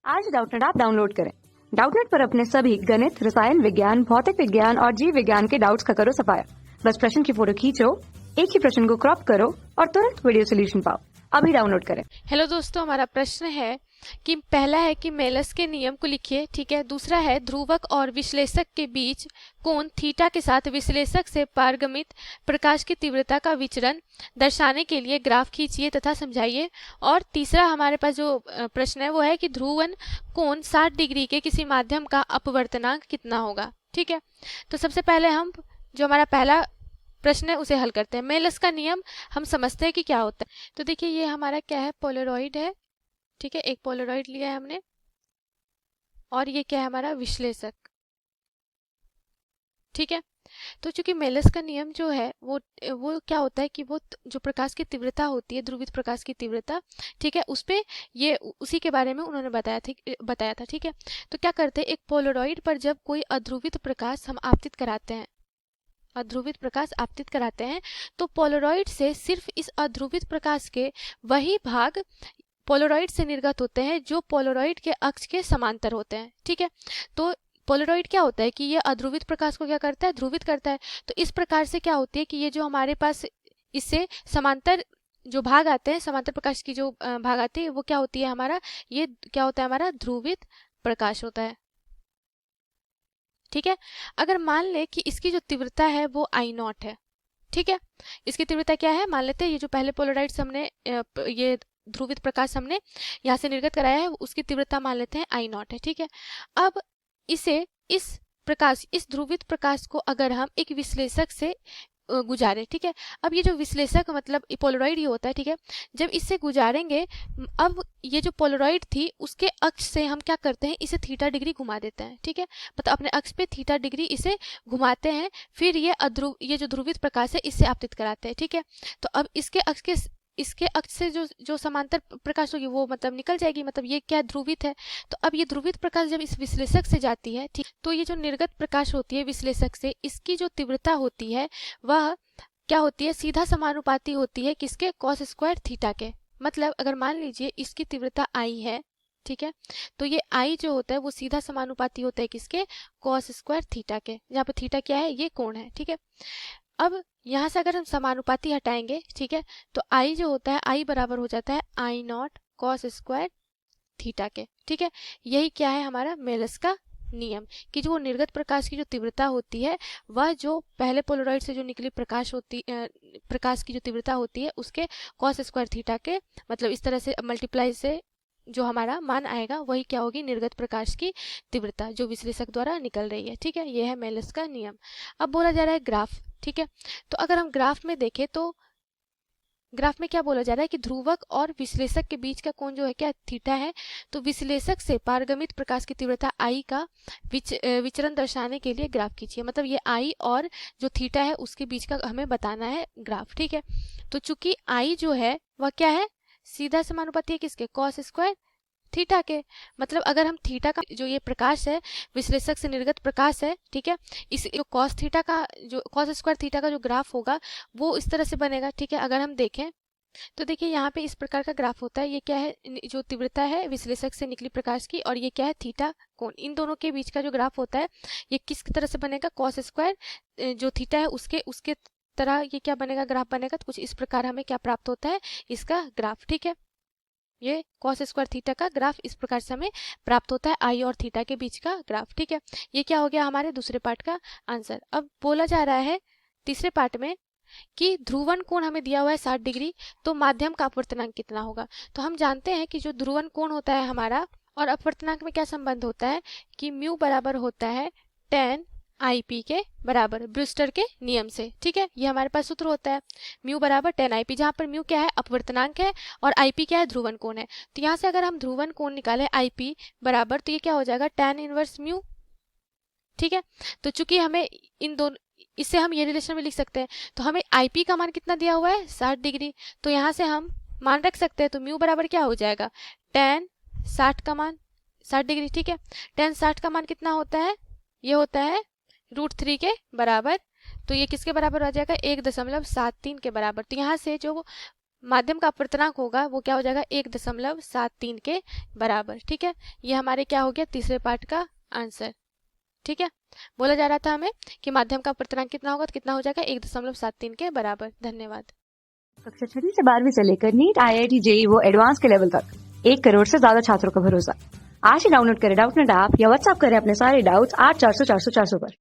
आज Doubtnut app download करें। Doubtnut पर अपने सभी गणित, रसायन विज्ञान, भौतिक विज्ञान और जीव विज्ञान के डाउट्स का करो सफाया। बस प्रश्न की फोटो खींचो, एक ही प्रश्न को क्रॉप करो और तुरंत वीडियो सोल्यूशन पाओ। अभी डाउनलोड करें। हेलो दोस्तों, हमारा प्रश्न है कि पहला है कि मेलस के नियम को लिखिए, ठीक है। दूसरा है ध्रुवक और विश्लेषक के बीच कोण थीटा के साथ विश्लेषक से पारगमित प्रकाश की तीव्रता का विचरण दर्शाने के लिए ग्राफ खींचिए तथा समझाइए। और तीसरा हमारे पास जो प्रश्न है वो है कि ध्रुवन कोण 60 डिग्री के किसी माध्यम का अपवर्तनांक कितना होगा, ठीक है। तो सबसे पहले हम जो हमारा पहला प्रश्न है उसे हल करते हैं। मेलस का नियम हम समझते हैं कि क्या होता है। तो देखिए ये हमारा क्या है, पोलराइड है, ठीक है। एक पोलराइड लिया है हमने और ये क्या है हमारा विश्लेषक, ठीक है। तो चूंकि मेलस का नियम जो है वो क्या होता है कि वो जो प्रकाश की तीव्रता होती है, ध्रुवित प्रकाश की तीव्रता, ठीक है, उस पे ये उसी के बारे में उन्होंने बताया था, ठीक है। तो क्या करते हैं, एक पोलराइड पर जब कोई अध्रुवित प्रकाश हम आपतित कराते हैं, अध्रुवित प्रकाश आपतित कराते हैं, तो पोलराइड से सिर्फ इस अध्रुवित प्रकाश के वही भाग पोलराइड से निर्गत होते हैं जो पोलराइड के अक्ष के समांतर होते हैं, ठीक है। तो पोलराइड क्या होता है कि ये अध्रुवित प्रकाश को क्या करता है, ध्रुवित करता है। तो इस प्रकार से क्या होती है कि ये जो हमारे पास इससे समांतर जो भाग आते हैं, समांतर प्रकाश की जो भाग आती है, वो क्या होती है हमारा, ये क्या होता है हमारा ध्रुवित प्रकाश होता है, ठीक है। अगर मान ले कि इसकी जो तीव्रता है वो I0 है, ठीक है। इसकी तीव्रता क्या है, मान लेते हैं ये जो पहले पोलराइड हमने ये ध्रुवित प्रकाश हमने यहाँ से निर्गत कराया है, उसकी तीव्रता मान लेते हैं I0 है, ठीक है। अब इसे इस ध्रुवित प्रकाश को अगर हम एक विश्लेषक से गुजारे, ठीक है। अब ये जो विश्लेषक मतलब पोलराइड ही होता है, ठीक है। जब इससे गुजारेंगे, अब ये जो पोलराइड थी उसके अक्ष से हम क्या करते हैं, इसे थीटा डिग्री घुमा देते हैं, ठीक है। मतलब अपने अक्ष पे थीटा डिग्री इसे घुमाते हैं, फिर ये जो ध्रुवित प्रकाश है इससे आपतित कराते हैं, ठीक है। तो अब इसके अक्ष से जो समांतर प्रकाश होगी वो मतलब निकल जाएगी, मतलब ये क्या ध्रुवित है। तो अब ये ध्रुवित प्रकाश जब इस विश्लेषक से जाती है, ठीक, तो ये जो निर्गत प्रकाश होती है विश्लेषक से, इसकी जो तीव्रता होती है वह क्या होती है, सीधा समानुपाती होती है किसके, कॉस स्क्वायर थीटा के। मतलब अगर मान लीजिए इसकी तीव्रता I है, ठीक है, तो ये I जो होता है वो सीधा समानुपाती होता है किसके, कॉस स्क्वायर थीटा के, जहाँ पे थीटा क्या है, ये कोण है, ठीक है। अब यहाँ से अगर हम समानुपाती हटाएंगे, ठीक है, तो I जो होता है, I बराबर हो जाता है I0 कॉस स्क्वायर थीटा के, ठीक है। यही क्या है हमारा मेलस का नियम, कि जो निर्गत प्रकाश की जो तीव्रता होती है वह जो पहले पोलराइड से जो निकली प्रकाश की जो तीव्रता होती है उसके कॉस स्क्वायर थीटा के, मतलब इस तरह से मल्टीप्लाई से जो हमारा मान आएगा वही क्या होगी, निर्गत प्रकाश की तीव्रता जो विश्लेषक द्वारा निकल रही है, ठीक है। यह है मेलस का नियम। अब बोला जा रहा है ग्राफ, ठीक है। तो अगर हम ग्राफ में देखें तो ग्राफ में क्या बोला जा रहा है कि ध्रुवक और विश्लेषक के बीच का कोण जो है क्या, थीटा है। तो विश्लेषक से पारगमित प्रकाश की तीव्रता I का विचरण दर्शाने के लिए ग्राफ खींचिए। मतलब ये I और जो थीटा है उसके बीच का हमें बताना है ग्राफ, ठीक है। तो चूंकि I जो है वह क्या है, सीधा समानुपाती है किसके, कॉस स्क्वायर थीटा के। मतलब अगर हम थीटा का जो ये प्रकाश है विश्लेषक से निर्गत प्रकाश है, ठीक है, इस जो कॉस स्क्वायर थीटा का जो ग्राफ होगा वो इस तरह से बनेगा, ठीक है। अगर हम देखें तो देखिए यहाँ पे इस प्रकार का ग्राफ होता है, ये क्या है, जो तीव्रता है विश्लेषक से निकली प्रकाश की, और ये क्या है, थीटा कोण। इन दोनों के बीच का जो ग्राफ होता है ये किस तरह से बनेगा, कॉस स्क्वायर जो थीटा है उसके तरह ये क्या बनेगा, ग्राफ बनेगा। तो कुछ इस प्रकार हमें क्या प्राप्त होता है, इसका ग्राफ, ठीक है। ये कॉस स्क्वायर थीटा का ग्राफ इस प्रकार से हमें प्राप्त होता है, I और थीटा के बीच का ग्राफ, ठीक है। ये क्या हो गया हमारे दूसरे पार्ट का आंसर। अब बोला जा रहा है तीसरे पार्ट में कि ध्रुवन कोण हमें दिया हुआ है 60 डिग्री, तो माध्यम का अपवर्तनांक कितना होगा। तो हम जानते हैं कि जो ध्रुवन कोण होता है हमारा और अपवर्तनांक में क्या संबंध होता है कि म्यू बराबर होता है tan IP के बराबर, ब्रूस्टर के नियम से, ठीक है। ये हमारे पास सूत्र होता है म्यू बराबर tan IP, जहाँ पर म्यू क्या है, अपवर्तनांक है, और IP क्या है, ध्रुवन कोण है। तो यहाँ से अगर हम ध्रुवन कोण निकाले IP बराबर, तो ये क्या हो जाएगा, tan इनवर्स म्यू, ठीक है। तो चूंकि हमें इन दोनों, इससे हम ये रिलेशन में लिख सकते हैं, तो हमें IP का मान कितना दिया हुआ है, 60 डिग्री। तो यहाँ से हम मान रख सकते हैं, तो म्यू बराबर क्या हो जाएगा, tan 60 का मान 60 डिग्री, ठीक है। tan 60 का मान कितना होता है, ये होता है √3 के बराबर। तो ये किसके बराबर आ जाएगा, 1.73 के बराबर। तो यहाँ से जो माध्यम का अपवर्तनांक होगा वो क्या हो जाएगा 1.73 के बराबर। ठीक है, ये हमारे क्या हो गया तीसरे पार्ट का आंसर। ठीक है, बोला जा रहा था हमें कि माध्यम का अपवर्तनांक कितना होगा, तो कितना हो जाएगा 1.73 के बराबर। धन्यवाद। कक्षा 6वीं से 12वीं से लेकर नीट, IIT, JEE वो एडवांस के लेवल तक 1 करोड़ से ज्यादा छात्रों का भरोसा। आज ही डाउनलोड करें डाउटनेट ऐप या व्हाट्सएप करें अपने सारे डाउट्स 8400 400 400 पर।